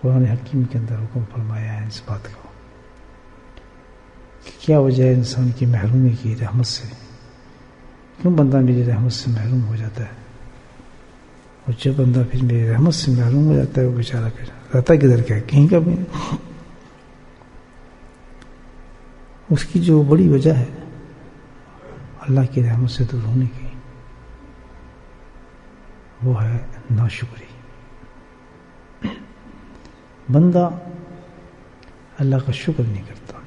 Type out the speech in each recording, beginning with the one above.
قرآن حکیم کے اندر حکم فرمایا ہے اس بات کو کہ کیا وجہ ہے انسان کی محرومی کی رحمت سے، کیوں بندہ میری رحمت سے محروم ہو جاتا ہے؟ اور جب بندہ پھر میری رحمت سے محروم ہو جاتا ہے وہ بیچارہ پھر رہتا کدھر کیا، کہیں کا بھی نہیں۔ اس کی جو بڑی وجہ ہے اللہ کی رحمت سے دور ہونے کی، وہ ہے ناشکری۔ بندہ اللہ کا شکر نہیں کرتا۔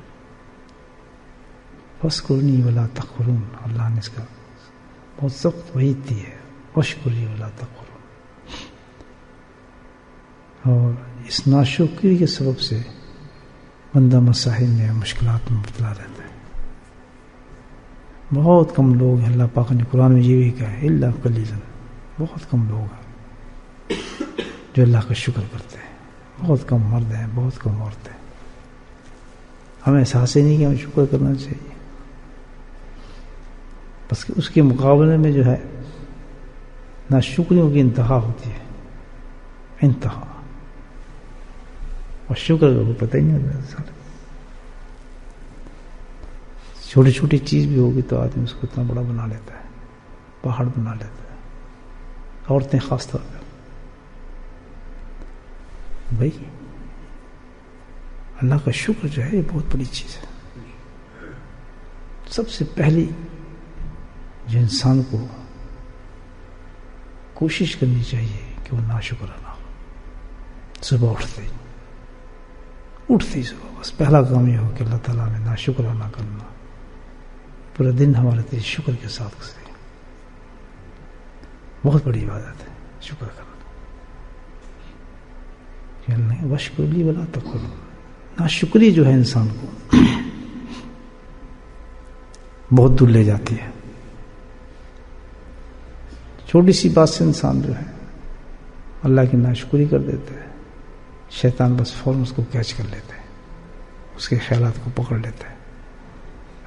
فَاسْكُرْنِي وَلَا تَكْفُرُونَ، اللہ نے اس کا بہت سخت وعید دی ہے، وَاشْكُرْنِي وَلَا تَكْفُرُونَ۔ اور اس ناشکری کے سبب سے بندہ مسائل میں مشکلات میں مبتلا رہتا ہے۔ بہت کم لوگ ہیں، اللہ پاک نے قرآن میں یہ بھی کہا ہے الا قلیلا، بہت کم لوگ ہیں جو اللہ کا شکر کرتے ہیں، بہت کم مرد ہیں، بہت کم عورتیں۔ ہمیں احساس ہی نہیں کہ ہمیں شکر کرنا چاہیے، بس کہ اس کے مقابلے میں جو ہے ناشکریوں کی انتہا ہوتی ہے، انتہا، اور شکر کا پتہ ہی نہیں ہوتا۔ چھوٹی چھوٹی چیز بھی ہوگی تو آدمی اس کو اتنا بڑا بنا لیتا ہے، پہاڑ بنا لیتا ہے، عورتیں خاص طور پہ۔ بھائی اللہ کا شکر جو ہے یہ بہت بڑی چیز ہے۔ سب سے پہلی جو انسان کو کوشش کرنی چاہیے کہ وہ ناشکرانہ ہو۔ صبح اٹھتے ہی صبح بس پہلا کام یہ ہو کہ اللہ تعالیٰ نے ناشکرانہ کرنا، پورا دن ہمارے تیرے شکر کے ساتھ گزرے۔ بہت بڑی عبادت ہے شکر کرنا۔ وَاشْكُرْ وَلَا تَكْفُرْ، ناشکری جو ہے انسان کو بہت دور لے جاتی ہے۔ چھوٹی سی بات سے انسان جو ہے اللہ کی ناشکری کر دیتا ہے، شیطان بس فوراً اس کو کیچ کر لیتا ہے، اس کے خیالات کو پکڑ لیتا ہے،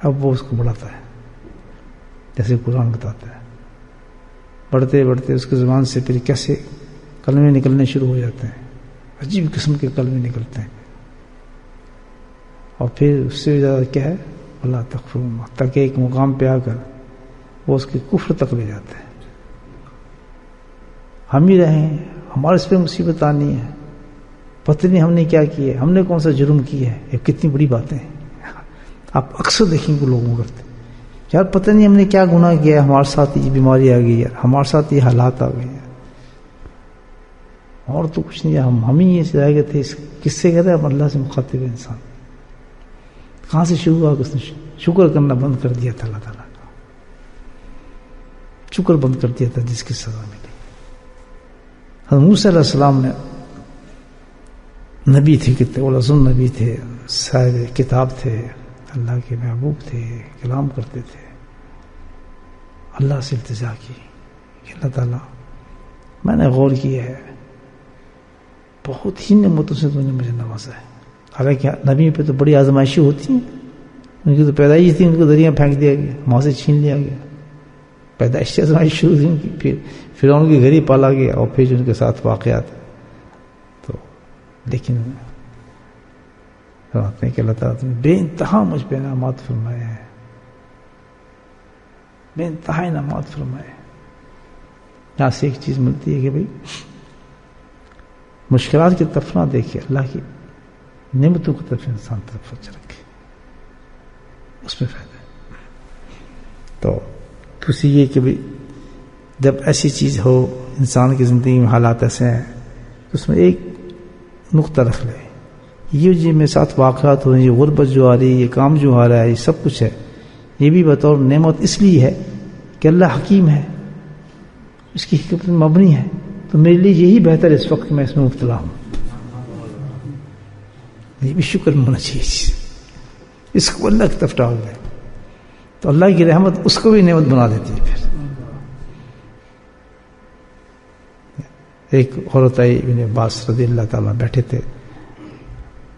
اب وہ اس کو بڑھاتا ہے، جیسے قرآن بتاتا ہے۔ بڑھتے بڑھتے اس کی زبان سے پھر کیسے کلمے نکلنے شروع ہو جاتے ہیں، عجیب قسم کے کلمے نکلتے ہیں، اور پھر اس سے زیادہ کیا ہے اللہ تکفرون، تاکہ ایک مقام پہ آ کر وہ اس کے کفر تک لے جاتے ہیں۔ ہم ہی رہیں، ہمارے اس پہ مصیبت آنی ہے، پتہ نہیں ہم نے کیا کیا ہے، ہم نے کون سا جرم کیا ہے۔ یہ کتنی بڑی باتیں ہیں، آپ اکثر دیکھیں گے لوگوں کرتے یار پتہ نہیں ہم نے کیا گناہ کیا ہے، ہمارے ساتھ یہ بیماری آ گئی ہے، ہمارے ساتھ یہ حالات آ گئے ہیں، اور تو کچھ نہیں، ہم ہی ایسے رہ گئے تھے۔ کس سے کہتے ہیں؟ ہم اللہ سے مخاطب انسان۔ کہاں سے شروع ہوا کہ اس نے شکر کرنا بند کر دیا تھا، اللہ تعالیٰ کا شکر بند کر دیا تھا، جس کی سزا ملی۔ حضرت موسیٰ علیہ السلام نے نبی تھے، کتنے العظم نبی تھے، صاحب کتاب تھے، اللہ کے محبوب تھے، کلام کرتے تھے، اللہ سے التجا کی کہ اللہ تعالیٰ میں نے غور کیا ہے بہت ہی نعمتوں سے تو نے مجھے نوازا ہے۔ حالانکہ نبی پہ تو بڑی آزمائشیں ہوتی ہیں، ان کی تو پیدائش تھی، ان کو دریا پھینک دیا گیا، وہاں سے چھین لیا گیا، پیدائش سے آزمائش شروع تھی ان کی، پھر فرعون کے گھر ہی پالا گیا، اور پھر ان کے ساتھ واقعات۔ تو لیکن فرماتے ہیں کہ اللہ تعالیٰ نے بے انتہا مجھ پہ انعامات فرمائے ہیں، بے انتہا انعامات فرمائے۔ یہاں سے ایک چیز ملتی ہے کہ بھائی مشکلات کی طرف نہ دیکھے، اللہ کی نعمتوں کی طرف انسان طرف رکھے، اس میں فائدہ ہے۔ تو دوسری یہ کہ بھائی جب ایسی چیز ہو انسان کی زندگی میں، حالات ایسے ہیں، تو اس میں ایک نقطہ رکھ لے، یہ جو میرے ساتھ واقعات ہو رہے ہیں، یہ غربت جو آ رہی ہے، یہ کام جو آ رہا ہے، یہ سب کچھ ہے، یہ بھی بطور نعمت اس لیے ہے کہ اللہ حکیم ہے، اس کی حکمت مبنی ہے، تو میرے لیے یہی بہتر ہے اس وقت میں اس میں مبتلا ہوں۔ یہ بھی شکر ہونا چاہیے، اس کو اللہ کی طرف ڈال دیں تو اللہ کی رحمت اس کو بھی نعمت بنا دیتی ہے۔ پھر ایک عورت آئی، ابن عباس رضی اللہ تعالیٰ بیٹھے تھے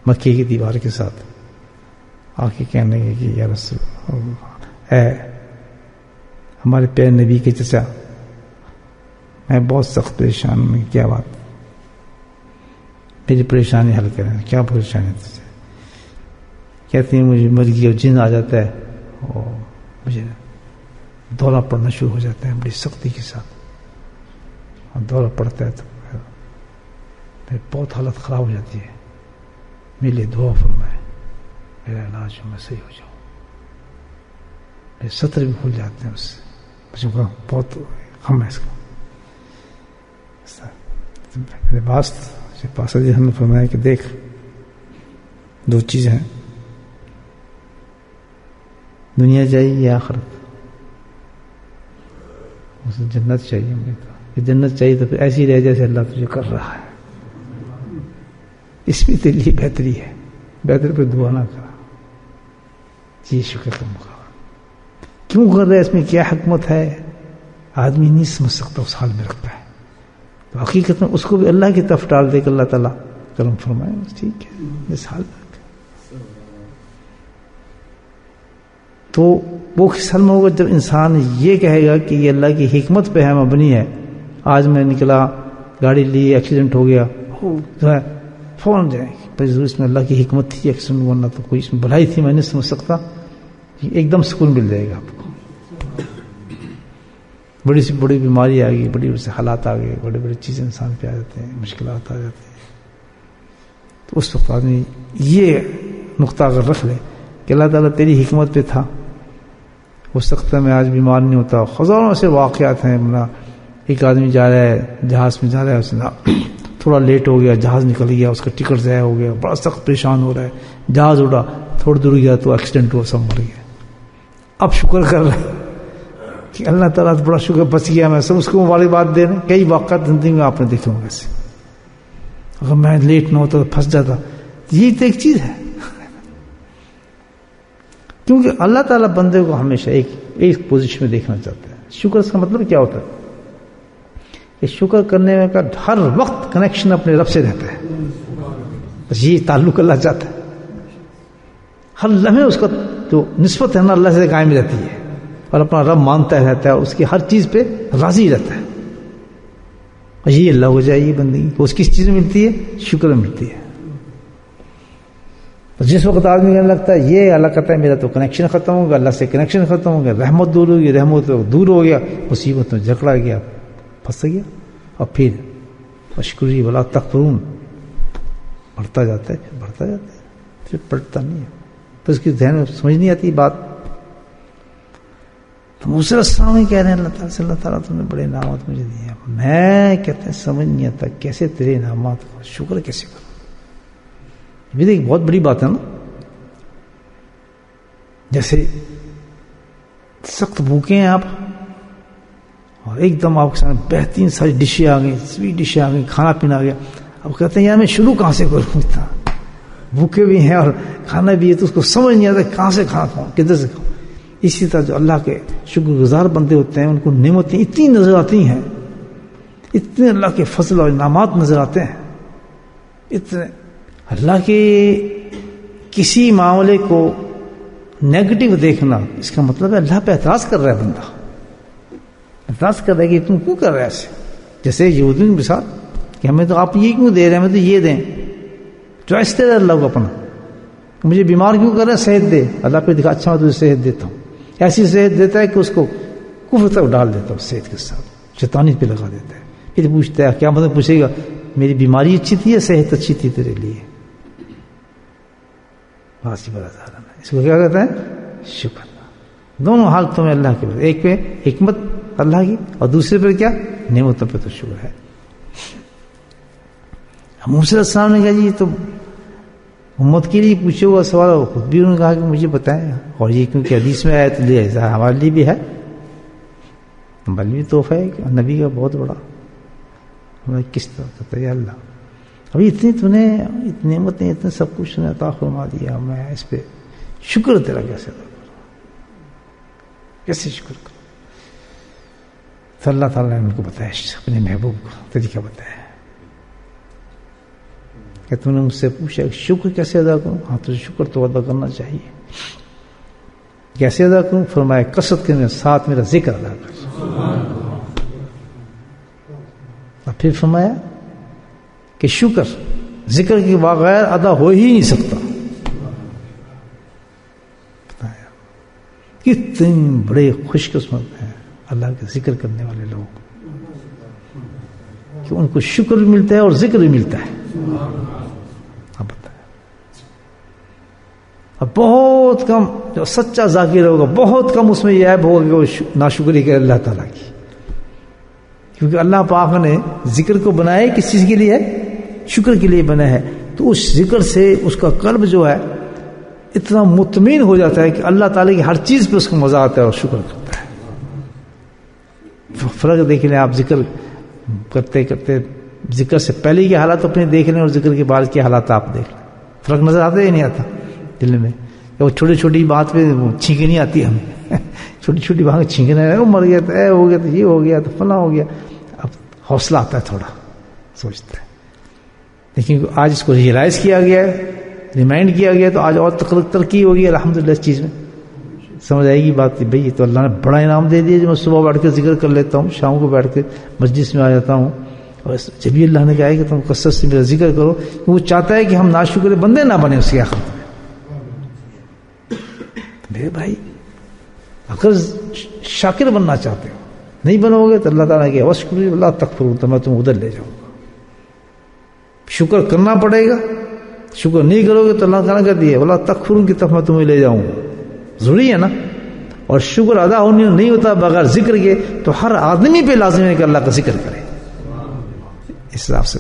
مکے کی دیوار کے ساتھ، آ کے کہنے لگے کہ یا رسول اللہ، اے ہمارے پیارے نبی کے چچا، میں بہت سخت پریشان ہوں۔ کیا بات؟ میری پریشانی حل کریں. کیا پریشانی تجھے؟ کہتی ہیں مجھے مرغی اور جن آ جاتا ہے اور مجھے دورہ پڑنا شروع ہو جاتا ہے بڑی سختی کے ساتھ، اور دورہ پڑتا ہے تو میری بہت حالت خراب ہو جاتی ہے. میرے لیے دعا فرمائے، میرا علاج ہو، میں صحیح ہو جاؤں. میرے سطر بھی کھل جاتے ہیں اس سے. مجھے بہت غم ہے اس کا. میرے پاس ہم نے فرمایا کہ دیکھ، دو چیزیں ہیں، دنیا چاہیے یا آخرت. اسے جنت چاہیے. مجھے تو یہ جنت چاہیے تو پھر ایسی رہ جیسے اللہ تجھے کر رہا ہے. اس میں تیرے لیے بہتری ہے، بہتر پہ دعا نہ کرا. یہ شکر کا مقام کیوں کر رہا ہے، اس میں کیا حکمت ہے، آدمی نہیں سمجھ سکتا، اس حال میں رکھتا ہے. تو حقیقت میں اس کو بھی اللہ کی طرف ڈال دے کہ اللہ تعالیٰ کرم فرمائے. ٹھیک ہے، اس حال میں تو وہ کس حال میں ہوگا جب انسان یہ کہے گا کہ یہ اللہ کی حکمت پہ ہے، مبنی ہے. آج میں نکلا، گاڑی لی، ایکسیڈنٹ ہو گیا، فوراً جائیں گے بھائی ضرور اس میں اللہ کی حکمت تھی، ایکسیڈنٹ ورنہ تو کوئی اس میں بھلائی تھی، میں نہیں سمجھ سکتا. ایک دم سکون مل جائے گا آپ کو. بڑی سی بڑی بیماری آ گئی، بڑی سے حالات آ گئے، بڑی بڑی چیزیں انسان پہ آ جاتے ہیں، مشکلات آ جاتی ہیں. تو اس وقت آدمی یہ نقطہ اگر رکھ لے کہ اللہ تعالیٰ تیری حکمت پہ تھا، ہو سکتا ہے میں آج بیمار نہیں ہوتا. ہزاروں سے واقعات ہیں. ایک آدمی جا رہا ہے، جہاز میں جا رہا ہے، اس نے تھوڑا لیٹ ہو گیا، جہاز نکل گیا، اس کا ٹکٹ ضائع ہو گیا، بڑا سخت پریشان ہو رہا ہے. جہاز اڑا، تھوڑی دور گیا تو ایکسیڈنٹ ہوا، سب مر گیا. اب شکر کر رہے کہ اللہ تعالیٰ بڑا شکر بچ گیا میں. سب اس کو مبارکباد دے رہے ہیں. کئی واقعات زندگی میں آپ نے دیکھے ہوں. ویسے اگر میں لیٹ نہ ہوتا تو پھنس جاتا. یہی تو ایک چیز ہے، کیونکہ اللہ تعالیٰ بندے کو ہمیشہ ایک پوزیشن میں دیکھنا چاہتا ہے. شکر اس کا مطلب کیا ہوتا ہے کہ شکر کرنے میں کا ہر وقت کنیکشن اپنے رب سے رہتا ہے. بس یہ تعلق اللہ چاہتا ہے. ہر لمحے اس کا جو نسبت ہے نا اللہ سے قائم رہتی ہے، اور اپنا رب مانتا رہتا ہے، اس کی ہر چیز پہ راضی رہتا ہے. اور یہ اللہ ہو جائے. یہ بندگی کو اس کس چیز میں ملتی ہے؟ شکر میں ملتی ہے. جس وقت آدمی کہنے لگتا ہے یہ اللہ کہتا ہے میرا تو کنیکشن ختم ہو گیا، اللہ سے کنیکشن ختم ہو گیا، رحمت دور ہو گئی، رحمت دور ہو گیا، مصیبت میں جھگڑا گیا، پھنس گیا. اور پھر اشکری ولا تکفرون بڑھتا جاتا ہے، پھر بڑھتا جاتا ہے، پھر پلٹتا نہیں ہے. تو اس کی ذہن میں سمجھ نہیں آتی بات. تو موسیٰ علیہ السلام کہہ رہے ہیں اللہ تعالیٰ سے، اللہ تعالیٰ تم نے بڑے انعامات مجھے دیے ہیں، میں کہتے ہیں سمجھ نہیں آتا کیسے تیرے انعامات کا شکر کیسے کروں. یہ ایک بہت بڑی بات ہے نا. جیسے سخت بھوکے ہیں آپ، اور ایک دم آپ کے سامنے بہترین ساری ڈشیں آ گئی، سویٹ ڈشیں آ گئی، کھانا پینا آ گیا. اب کہتے ہیں یار میں شروع کہاں سے کروں؟ اتنا بھوکے بھی ہیں اور کھانا بھی ہے، تو اس کو سمجھ نہیں آتا کہاں سے کھانا کھاؤں، کدھر سے کھاؤں. اسی طرح جو اللہ کے شکر گزار بندے ہوتے ہیں، ان کو نعمتیں اتنی نظر آتی ہیں، اتنے اللہ کے فضل اور انعامات نظر آتے ہیں، اتنے. اللہ کے کسی معاملے کو نیگیٹو دیکھنا، اس کا مطلب ہے اللہ پہ اعتراض کر رہا ہے بندہ. اعتراض کر رہا ہے کہ تم کیوں کر رہا ہے ایسے. جیسے یہودیوں کے ساتھ کہ ہمیں تو آپ یہ کیوں دے رہے ہیں، ہمیں تو یہ دیں. چوائس دے رہا اللہ کو اپنا. مجھے بیمار کیوں کر رہا ہے، صحت دے. اللہ پہ دکھا اچھا میں تجھے صحت دیتا ہوں. ایسی صحت دیتا ہے کہ اس کو کفر تک ڈال دیتا ہوں صحت کے ساتھ، شیطانی پہ لگا دیتا ہے. پھر پوچھتا ہے کیا مطلب، پوچھے گا میری بیماری اچھی تھی یا صحت اچھی تھی تیرے لیے؟ بات ہی بڑا سارا ہے. اس کو کیا کہتا ہے؟ شکر. دونوں حالتوں میں اللہ کے بعد ایک پہ حکمت اللہ کی، اور دوسرے پر کیا؟ نعمتوں پہ تو شکر ہے. موسیٰ علیہ السلام نے کہا جی یہ تو امت کے لیے پوچھے ہوا سوال، خود بھی انہوں نے کہا کہ مجھے بتائیں. اور یہ کیونکہ حدیث میں آیا تو لے ہمارے لیے بھی ہے، ہمارے لیے تحفہ ہے نبی کا بہت بڑا. ہمیں کس طرح کہتا ہے اللہ ابھی اتنی تو نے اتنی نعمتیں، اتنے سب کچھ نے عطا فرما دیا، میں اس پہ شکر تیرا کیسے ادا کروں، کیسے شکر کروں. تو اللہ تعالیٰ نے ان کو بتایا، اپنے محبوب کو طریقہ بتایا کہ تم نے مجھ سے پوچھا شکر کیسے ادا کروں. ہاں تو شکر تو ادا کرنا چاہیے. کیسے ادا کروں؟ فرمایا کثرت کے ساتھ میرا ذکر ادا کر. اور پھر فرمایا کہ شکر ذکر کے بغیر ادا ہو ہی نہیں سکتا. کتنے بڑے خوش قسمت ہیں اللہ کے ذکر کرنے والے لوگ کہ ان کو شکر بھی ملتا ہے اور ذکر بھی ملتا ہے. اب بتائیں، اب بہت کم جو سچا ذاکر ہوگا بہت کم اس میں یہ عیب ہوگا کہ وہ ناشکری کرے اللہ تعالیٰ کی، کیونکہ اللہ پاک نے ذکر کو بنایا کس چیز کے لیے ہے؟ شکر کے لیے بنا ہے. تو اس ذکر سے اس کا قلب جو ہے اتنا مطمئن ہو جاتا ہے کہ اللہ تعالیٰ کی ہر چیز پہ اس کو مزہ آتا ہے اور شکر کرتا ہے. فرق دیکھ لیں آپ، ذکر کرتے کرتے ذکر سے پہلے کے حالات اپنے دیکھ لیں اور ذکر کے بعد کے حالات آپ دیکھ لیں، فرق نظر آتا ہے یا نہیں آتا دل میں؟ وہ چھوٹی چھوٹی بات پہ چھینکیں نہیں آتی ہمیں چھوٹی چھوٹی بات چھینکنا ہے، وہ مر گیا تو اے ہو گیا تو یہ ہو گیا تو فلاں ہو گیا. اب حوصلہ آتا ہے، تھوڑا سوچتا ہے. لیکن آج اس کو ریئلائز کیا گیا ہے، ریمائنڈ کیا گیا، تو آج اور ترقی ہوگی الحمدللہ اس چیز میں. سمجھ آئے گی بات کہ بھئی یہ تو اللہ نے بڑا انعام دے دیا جو میں صبح بیٹھ کے ذکر کر لیتا ہوں، شام کو بیٹھ کے مجلس میں آ جاتا ہوں، اور جب بھی اللہ نے کہا ہے کہ تم کثرت سے میرا ذکر کرو، وہ چاہتا ہے کہ ہم ناشکر بندے نہ بنے اس کے آخرت میں. میرے بھائی اگر شاکر بننا چاہتے ہو، نہیں بنو گے تو اللہ تعالیٰ کہ وشکر اللہ تکفرون، تو میں تم ادھر لے جاؤں گا. شکر کرنا پڑے گا، شکر نہیں کرو گے تو اللہ تعالیٰ کہتی ہے اللہ تکفرون کی طرف میں تمہیں لے جاؤں گا. ضروری ہے نا. اور شکر ادا ہونے نہیں ہوتا بغیر ذکر کے، تو ہر آدمی پہ لازم ہے کہ اللہ کا ذکر کرے. اس حساب سے